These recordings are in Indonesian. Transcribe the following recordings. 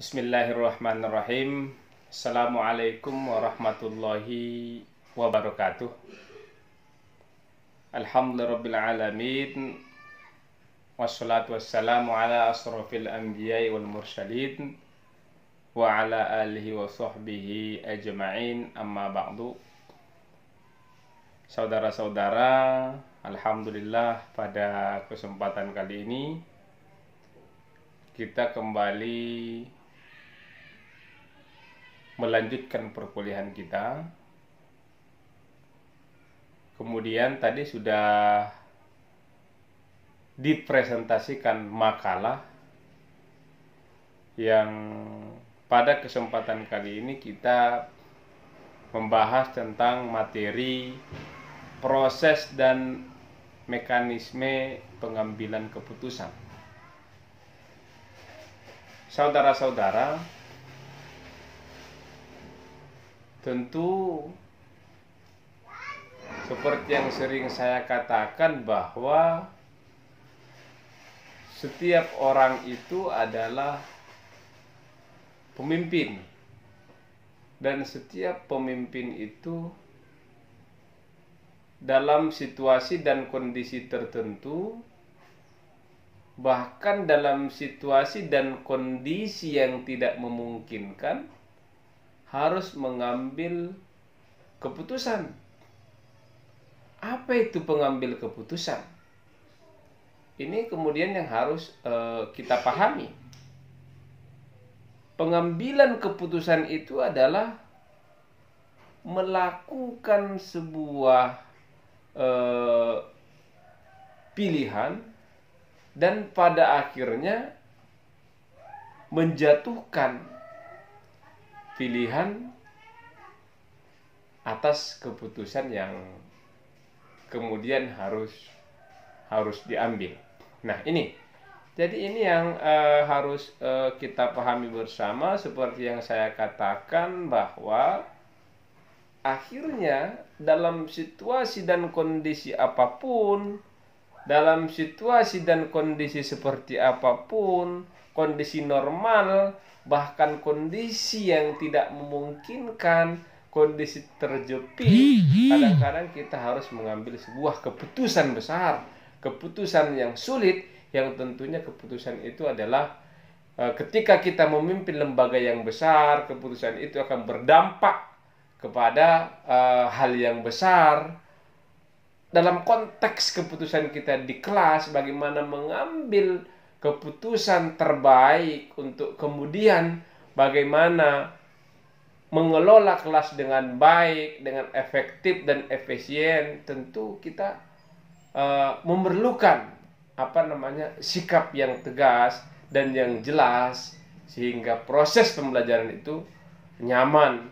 Bismillahirrahmanirrahim. Assalamualaikum warahmatullahi wabarakatuh. Alhamdulillahirrabbilalamin. Wassalatu wassalamu ala asrafil anbiya'i wal mursalin wa ala alihi wa sahbihi ajma'in, amma ba'du. Saudara-saudara, alhamdulillah pada kesempatan kali ini kita kembali melanjutkan perkuliahan kita. Kemudian tadi sudah dipresentasikan makalah yang pada kesempatan kali ini kita membahas tentang materi proses dan mekanisme pengambilan keputusan. Saudara-saudara, tentu seperti yang sering saya katakan bahwa setiap orang itu adalah pemimpin, dan setiap pemimpin itu dalam situasi dan kondisi tertentu, bahkan dalam situasi dan kondisi yang tidak memungkinkan, harus mengambil keputusan. Apa itu pengambil keputusan? Ini kemudian yang harus kita pahami. Pengambilan keputusan itu adalah melakukan sebuah pilihan dan pada akhirnya menjatuhkan pilihan atas keputusan yang kemudian harus diambil. Nah, jadi ini yang harus kita pahami bersama, seperti yang saya katakan bahwa akhirnya dalam situasi dan kondisi apapun, dalam situasi dan kondisi seperti apapun, kondisi normal, bahkan kondisi yang tidak memungkinkan, kondisi terjepit, kadang-kadang kita harus mengambil sebuah keputusan besar, keputusan yang sulit, yang tentunya keputusan itu adalah ketika kita memimpin lembaga yang besar, keputusan itu akan berdampak kepada hal yang besar. Dalam konteks keputusan kita di kelas, bagaimana mengambil keputusan terbaik untuk kemudian bagaimana mengelola kelas dengan baik, dengan efektif dan efisien, tentu kita memerlukan sikap yang tegas dan yang jelas, sehingga proses pembelajaran itu nyaman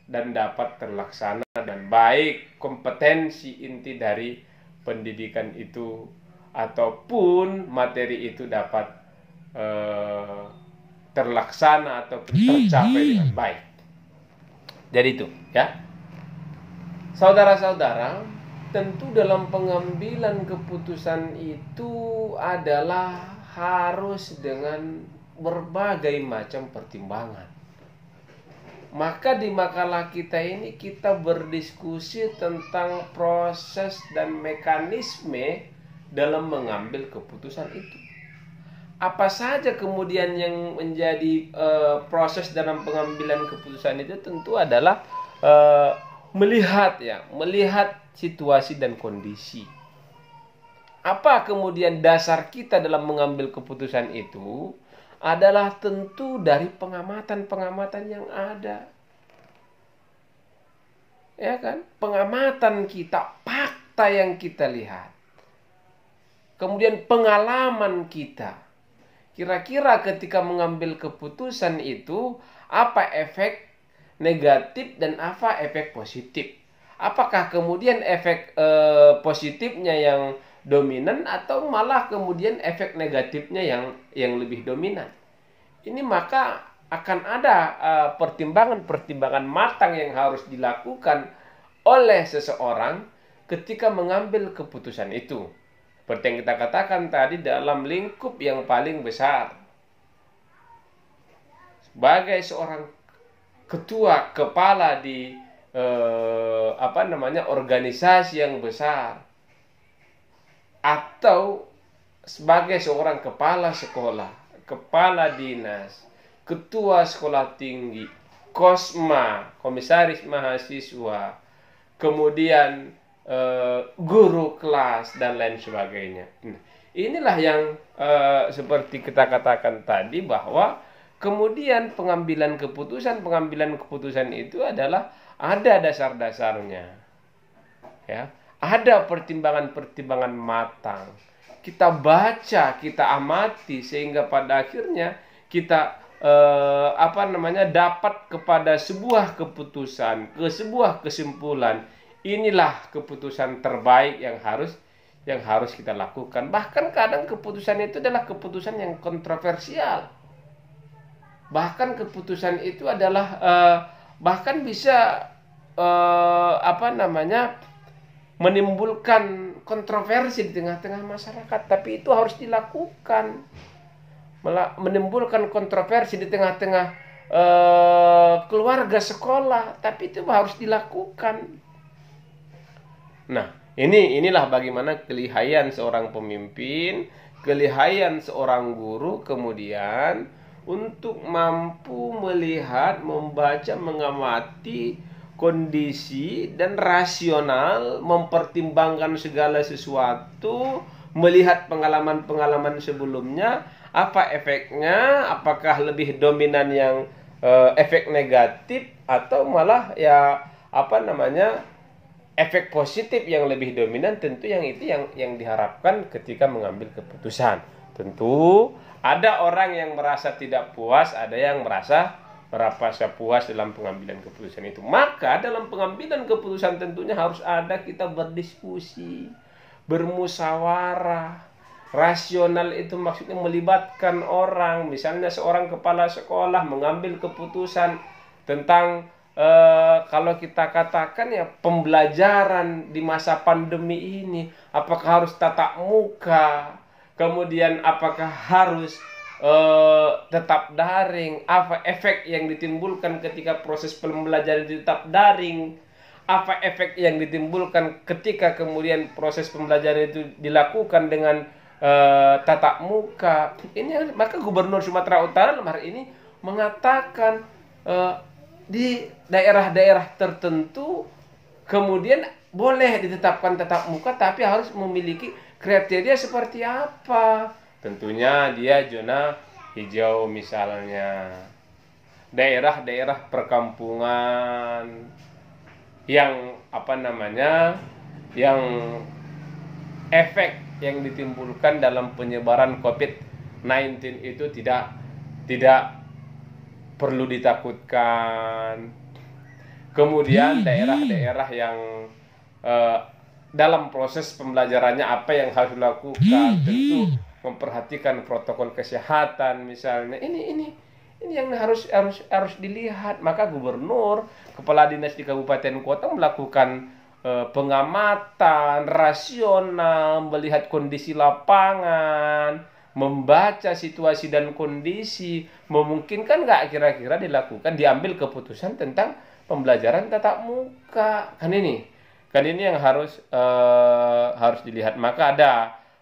dan dapat terlaksana dan baik. Kompetensi inti dari pendidikan itu ataupun materi itu dapat terlaksana atau tercapai dengan baik. Jadi itu ya, saudara-saudara, tentu dalam pengambilan keputusan itu adalah harus dengan berbagai macam pertimbangan. Maka di makalah kita ini kita berdiskusi tentang proses dan mekanisme dalam mengambil keputusan itu. Apa saja kemudian yang menjadi proses dalam pengambilan keputusan itu, tentu adalah melihat situasi dan kondisi. Apa kemudian dasar kita dalam mengambil keputusan itu? Adalah tentu dari pengamatan-pengamatan yang ada. Ya kan? Pengamatan kita, fakta yang kita lihat. Kemudian pengalaman kita. Kira-kira ketika mengambil keputusan itu, apa efek negatif dan apa efek positif? Apakah kemudian efek positifnya yang dominan atau malah kemudian efek negatifnya yang lebih dominan? Ini maka akan ada pertimbangan-pertimbangan matang yang harus dilakukan oleh seseorang ketika mengambil keputusan itu. Seperti yang kita katakan tadi, dalam lingkup yang paling besar. sebagai seorang ketua kepala di organisasi yang besar, atau sebagai seorang kepala sekolah, kepala dinas, ketua sekolah tinggi, kosma, komisaris mahasiswa, kemudian guru kelas dan lain sebagainya. Inilah yang seperti kita katakan tadi, bahwa kemudian pengambilan keputusan itu adalah ada dasar-dasarnya, ya, ada pertimbangan-pertimbangan matang. Kita baca, kita amati, sehingga pada akhirnya kita dapat kepada sebuah keputusan, sebuah kesimpulan. Inilah keputusan terbaik yang harus kita lakukan. Bahkan kadang keputusan itu adalah keputusan yang kontroversial. Bahkan keputusan itu adalah bahkan bisa menimbulkan kontroversi di tengah-tengah masyarakat, tapi itu harus dilakukan. Menimbulkan kontroversi di tengah-tengah keluarga, sekolah, tapi itu harus dilakukan. Nah, inilah bagaimana kelihayan seorang pemimpin, kelihayan seorang guru kemudian untuk mampu melihat, membaca, mengamati kondisi dan rasional, mempertimbangkan segala sesuatu, melihat pengalaman-pengalaman sebelumnya, apa efeknya, apakah lebih dominan yang efek negatif atau malah efek positif yang lebih dominan. Tentu yang itu yang diharapkan ketika mengambil keputusan. Tentu ada orang yang merasa tidak puas, ada yang merasa puas dalam pengambilan keputusan itu. Maka dalam pengambilan keputusan tentunya harus ada kita berdiskusi, bermusyawarah. Rasional itu maksudnya melibatkan orang. Misalnya seorang kepala sekolah mengambil keputusan tentang kalau kita katakan ya pembelajaran di masa pandemi ini, apakah harus tatap muka, kemudian apakah harus tetap daring, apa efek yang ditimbulkan ketika proses pembelajaran tetap daring, apa efek yang ditimbulkan ketika kemudian proses pembelajaran itu dilakukan dengan tatap muka. Ini maka Gubernur Sumatera Utara hari ini mengatakan di daerah-daerah tertentu kemudian boleh ditetapkan tatap muka, tapi harus memiliki kriteria seperti apa. Tentunya dia zona hijau, misalnya daerah-daerah perkampungan yang yang efek yang ditimbulkan dalam penyebaran COVID-19 itu tidak perlu ditakutkan. Kemudian daerah-daerah yang dalam proses pembelajarannya apa yang harus dilakukan, tentu memperhatikan protokol kesehatan misalnya. Ini yang harus dilihat. Maka gubernur, kepala dinas di kabupaten kota melakukan pengamatan rasional, melihat kondisi lapangan, membaca situasi dan kondisi, memungkinkan nggak kira-kira diambil keputusan tentang pembelajaran tatap muka. Kan ini yang harus dilihat. Maka ada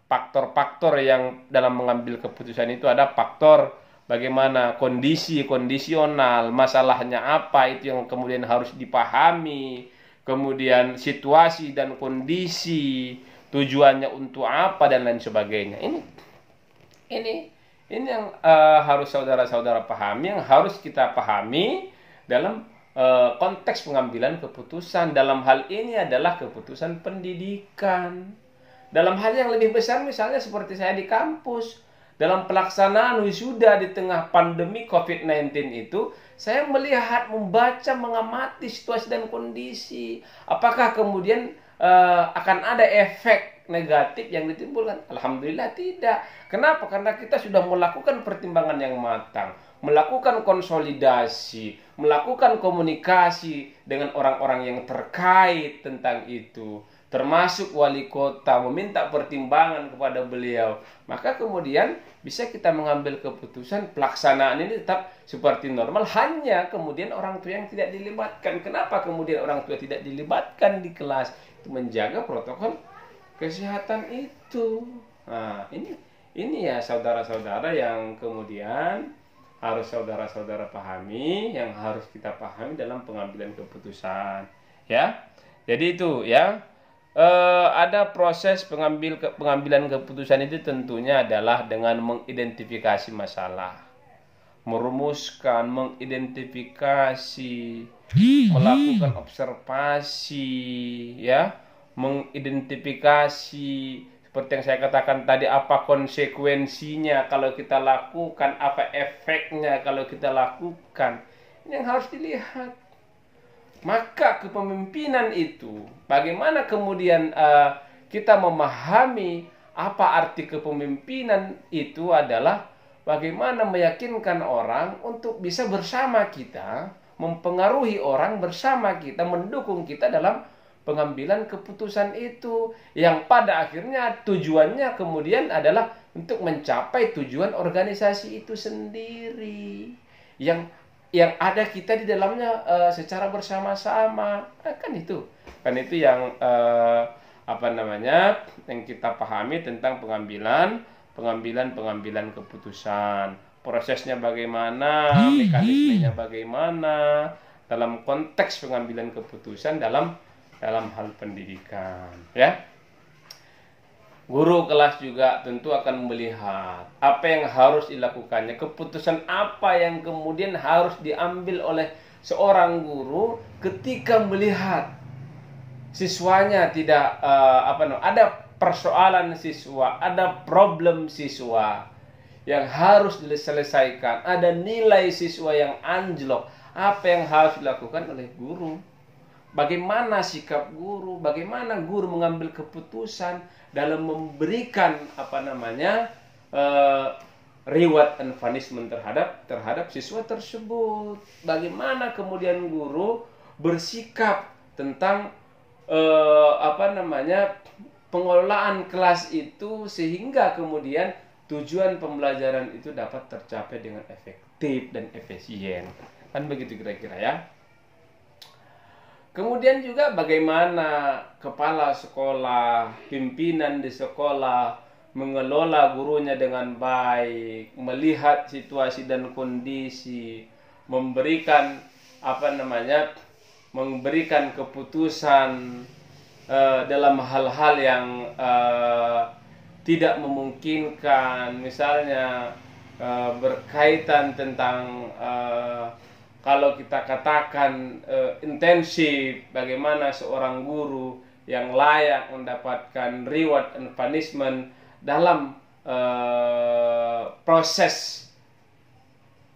faktor-faktor yang dalam mengambil keputusan itu, ada faktor bagaimana kondisi kondisional, masalahnya apa, itu yang kemudian harus dipahami. Kemudian situasi dan kondisi, tujuannya untuk apa dan lain sebagainya. Ini yang harus saudara-saudara pahami, yang harus kita pahami dalam konteks pengambilan keputusan. Dalam hal ini adalah keputusan pendidikan. Dalam hal yang lebih besar, misalnya seperti saya di kampus, dalam pelaksanaan wisuda di tengah pandemi COVID-19 itu, saya melihat, membaca, mengamati situasi dan kondisi. Apakah kemudian akan ada efek negatif yang ditimbulkan? Alhamdulillah tidak. Kenapa? Karena kita sudah melakukan pertimbangan yang matang, melakukan konsolidasi, melakukan komunikasi dengan orang-orang yang terkait tentang itu. termasuk wali kota, meminta pertimbangan kepada beliau, maka kemudian bisa kita mengambil keputusan pelaksanaan ini tetap seperti normal, hanya kemudian orang tua yang tidak dilibatkan. Kenapa kemudian orang tua tidak dilibatkan di kelas? Itu menjaga protokol kesehatan itu. Nah, ini ya saudara-saudara yang kemudian harus saudara-saudara pahami, yang harus kita pahami dalam pengambilan keputusan, ya. Jadi itu ya. Ada proses pengambilan keputusan itu tentunya adalah dengan mengidentifikasi masalah, merumuskan, mengidentifikasi, melakukan observasi, ya, mengidentifikasi seperti yang saya katakan tadi, apa konsekuensinya kalau kita lakukan, apa efeknya kalau kita lakukan. Ini yang harus dilihat. Maka kepemimpinan itu, bagaimana kemudian kita memahami apa arti kepemimpinan itu adalah bagaimana meyakinkan orang untuk bisa bersama kita, mempengaruhi orang bersama kita, mendukung kita dalam pengambilan keputusan itu, yang pada akhirnya tujuannya kemudian adalah untuk mencapai tujuan organisasi itu sendiri, yang ada kita di dalamnya secara bersama-sama. Kan itu yang yang kita pahami tentang pengambilan keputusan. Prosesnya bagaimana, mekanismenya bagaimana dalam konteks pengambilan keputusan dalam hal pendidikan, ya. Guru kelas juga tentu akan melihat apa yang harus dilakukannya, keputusan apa yang kemudian harus diambil oleh seorang guru ketika melihat siswanya tidak ada persoalan siswa, ada problem siswa yang harus diselesaikan, ada nilai siswa yang anjlok. Apa yang harus dilakukan oleh guru? Bagaimana sikap guru? Bagaimana guru mengambil keputusan dalam memberikan reward and punishment terhadap siswa tersebut? Bagaimana kemudian guru bersikap tentang pengelolaan kelas itu sehingga kemudian tujuan pembelajaran itu dapat tercapai dengan efektif dan efisien. Kan begitu kira-kira, ya. Kemudian juga bagaimana kepala sekolah, pimpinan di sekolah mengelola gurunya dengan baik, melihat situasi dan kondisi, memberikan keputusan dalam hal-hal yang tidak memungkinkan, misalnya berkaitan tentang kalau kita katakan intensif, bagaimana seorang guru yang layak mendapatkan reward and punishment dalam proses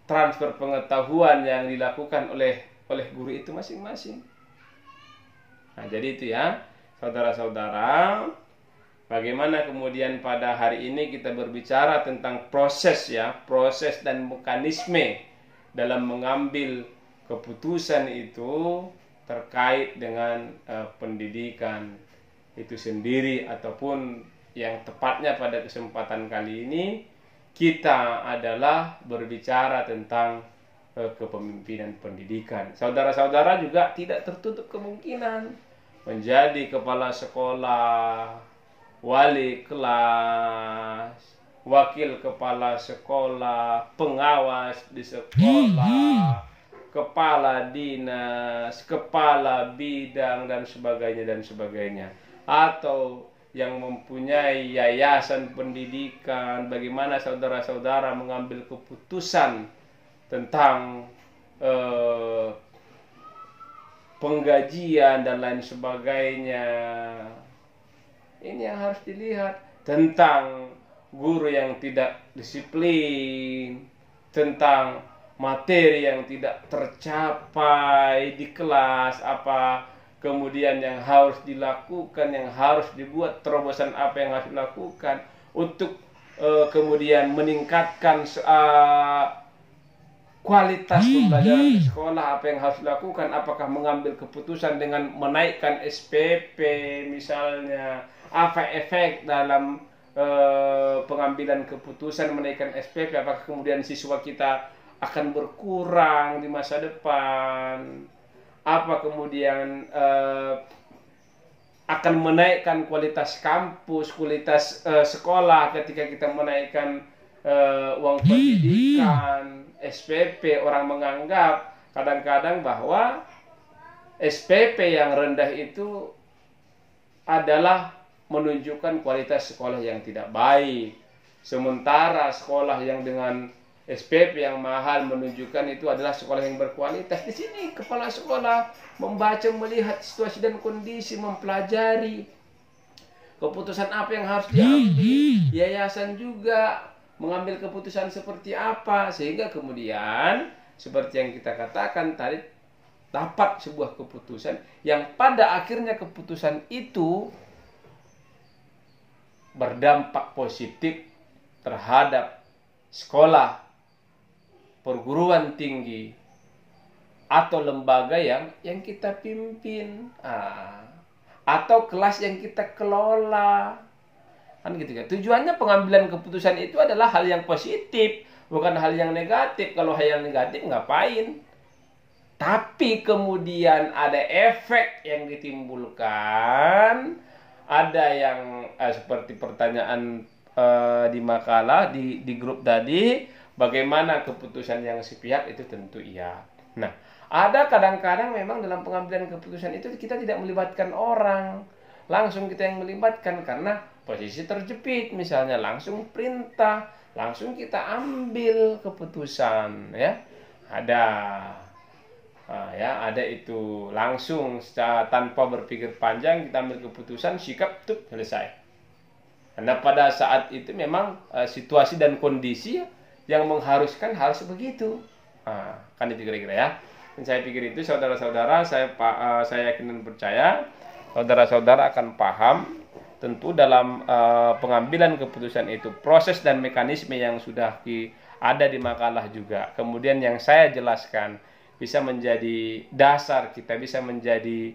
transfer pengetahuan yang dilakukan oleh guru itu masing-masing. Nah, jadi itu ya, saudara-saudara, bagaimana kemudian pada hari ini kita berbicara tentang proses dan mekanisme dalam mengambil keputusan itu terkait dengan pendidikan itu sendiri, ataupun yang tepatnya pada kesempatan kali ini kita adalah berbicara tentang kepemimpinan pendidikan. Saudara-saudara juga tidak tertutup kemungkinan menjadi kepala sekolah, wali kelas, wakil kepala sekolah, pengawas di sekolah, kepala dinas, kepala bidang, dan sebagainya. Atau yang mempunyai yayasan pendidikan, bagaimana saudara-saudara mengambil keputusan tentang penggajian dan lain sebagainya. Ini yang harus dilihat. Tentang guru yang tidak disiplin, tentang materi yang tidak tercapai di kelas, apa kemudian yang harus dilakukan, yang harus dibuat, terobosan apa yang harus dilakukan untuk kemudian meningkatkan kualitas pembelajaran di sekolah, apa yang harus dilakukan, apakah mengambil keputusan dengan menaikkan SPP misalnya, apa efek dalam pengambilan keputusan menaikkan SPP, apakah kemudian siswa kita akan berkurang di masa depan, apa kemudian akan menaikkan kualitas kampus, kualitas sekolah ketika kita menaikkan uang pendidikan, SPP. Orang menganggap kadang-kadang bahwa SPP yang rendah itu adalah menunjukkan kualitas sekolah yang tidak baik. Sementara sekolah yang dengan SPP yang mahal menunjukkan itu adalah sekolah yang berkualitas. Di sini kepala sekolah membaca, melihat situasi dan kondisi, mempelajari keputusan apa yang harus diambil. Yayasan juga mengambil keputusan seperti apa, sehingga kemudian seperti yang kita katakan tadi, dapat sebuah keputusan yang pada akhirnya keputusan itu berdampak positif terhadap sekolah, perguruan tinggi, atau lembaga yang kita pimpin, atau kelas yang kita kelola. Kan gitu kan. Tujuannya pengambilan keputusan itu adalah hal yang positif, bukan hal yang negatif. Kalau hal yang negatif ngapain? Tapi kemudian ada efek yang ditimbulkan, ada yang seperti pertanyaan di makalah di grup tadi, bagaimana keputusan yang sepihak itu tentu iya. Nah, ada kadang-kadang memang dalam pengambilan keputusan itu kita tidak melibatkan orang, langsung kita yang melibatkan karena posisi terjepit, misalnya langsung perintah, langsung kita ambil keputusan, ya. Ada itu langsung secara tanpa berpikir panjang kita ambil keputusan, sikap tuh selesai. Karena pada saat itu memang situasi dan kondisi yang mengharuskan harus begitu. Kan itu kira-kira ya. Dan saya pikir itu saudara-saudara, saya yakin dan percaya saudara-saudara akan paham. Tentu dalam pengambilan keputusan itu proses dan mekanisme yang sudah ada di makalah juga. Kemudian yang saya jelaskan bisa menjadi dasar kita, bisa menjadi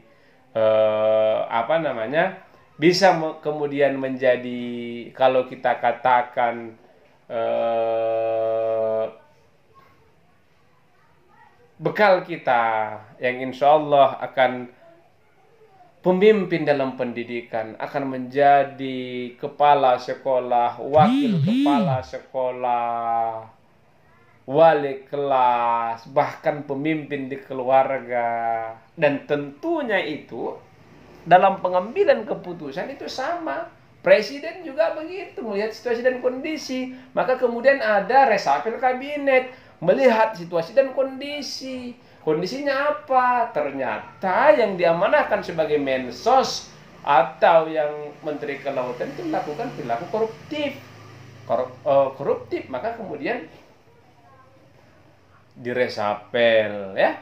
bisa kemudian menjadi, kalau kita katakan bekal kita yang insya Allah akan pemimpin dalam pendidikan, akan menjadi kepala sekolah, wakil kepala sekolah, wali kelas, bahkan pemimpin di keluarga. Dan tentunya itu dalam pengambilan keputusan itu sama. Presiden juga begitu, melihat situasi dan kondisi. Maka kemudian ada reshuffle kabinet, melihat situasi dan kondisi. Kondisinya apa? Ternyata yang diamanahkan sebagai Mensos atau yang Menteri Kelautan itu melakukan perilaku koruptif. Maka kemudian diresapel, ya.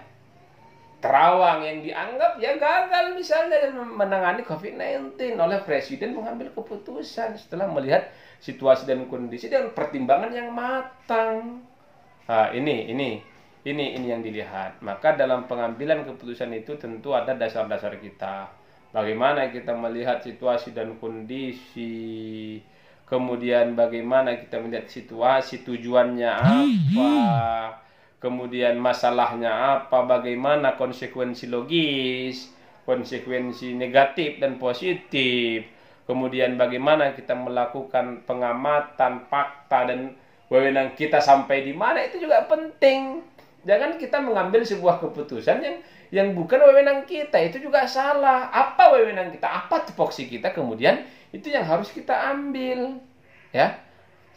Terawang yang dianggap ya gagal misalnya menangani COVID-19 oleh Presiden mengambil keputusan setelah melihat situasi dan kondisi dan pertimbangan yang matang. Ini yang dilihat. Maka dalam pengambilan keputusan itu tentu ada dasar-dasar kita. Bagaimana kita melihat situasi dan kondisi. Kemudian bagaimana kita melihat situasi, tujuannya apa. Kemudian masalahnya apa, bagaimana konsekuensi logis, konsekuensi negatif dan positif. Kemudian bagaimana kita melakukan pengamatan fakta dan wewenang kita sampai di mana, itu juga penting. Jangan kita mengambil sebuah keputusan yang bukan wewenang kita, itu juga salah. Apa wewenang kita, apa tupoksi kita, kemudian itu yang harus kita ambil. Ya,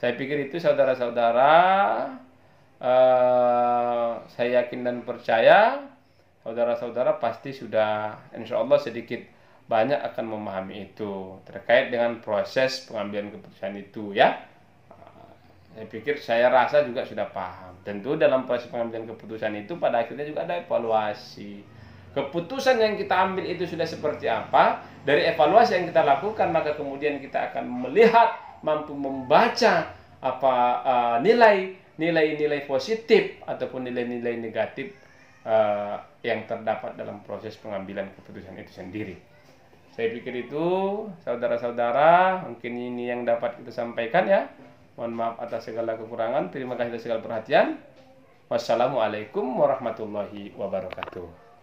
saya pikir itu saudara-saudara. Saya yakin dan percaya saudara-saudara pasti sudah insya Allah sedikit banyak akan memahami itu terkait dengan proses pengambilan keputusan itu, ya. Saya rasa juga sudah paham. Tentu dalam proses pengambilan keputusan itu pada akhirnya juga ada evaluasi. Keputusan yang kita ambil itu sudah seperti apa, dari evaluasi yang kita lakukan maka kemudian kita akan melihat, mampu membaca apa nilai nilai-nilai positif ataupun nilai-nilai negatif yang terdapat dalam proses pengambilan keputusan itu sendiri. Saya pikir itu, saudara-saudara, mungkin ini yang dapat kita sampaikan ya. Mohon maaf atas segala kekurangan. Terima kasih atas segala perhatian. Wassalamualaikum warahmatullahi wabarakatuh.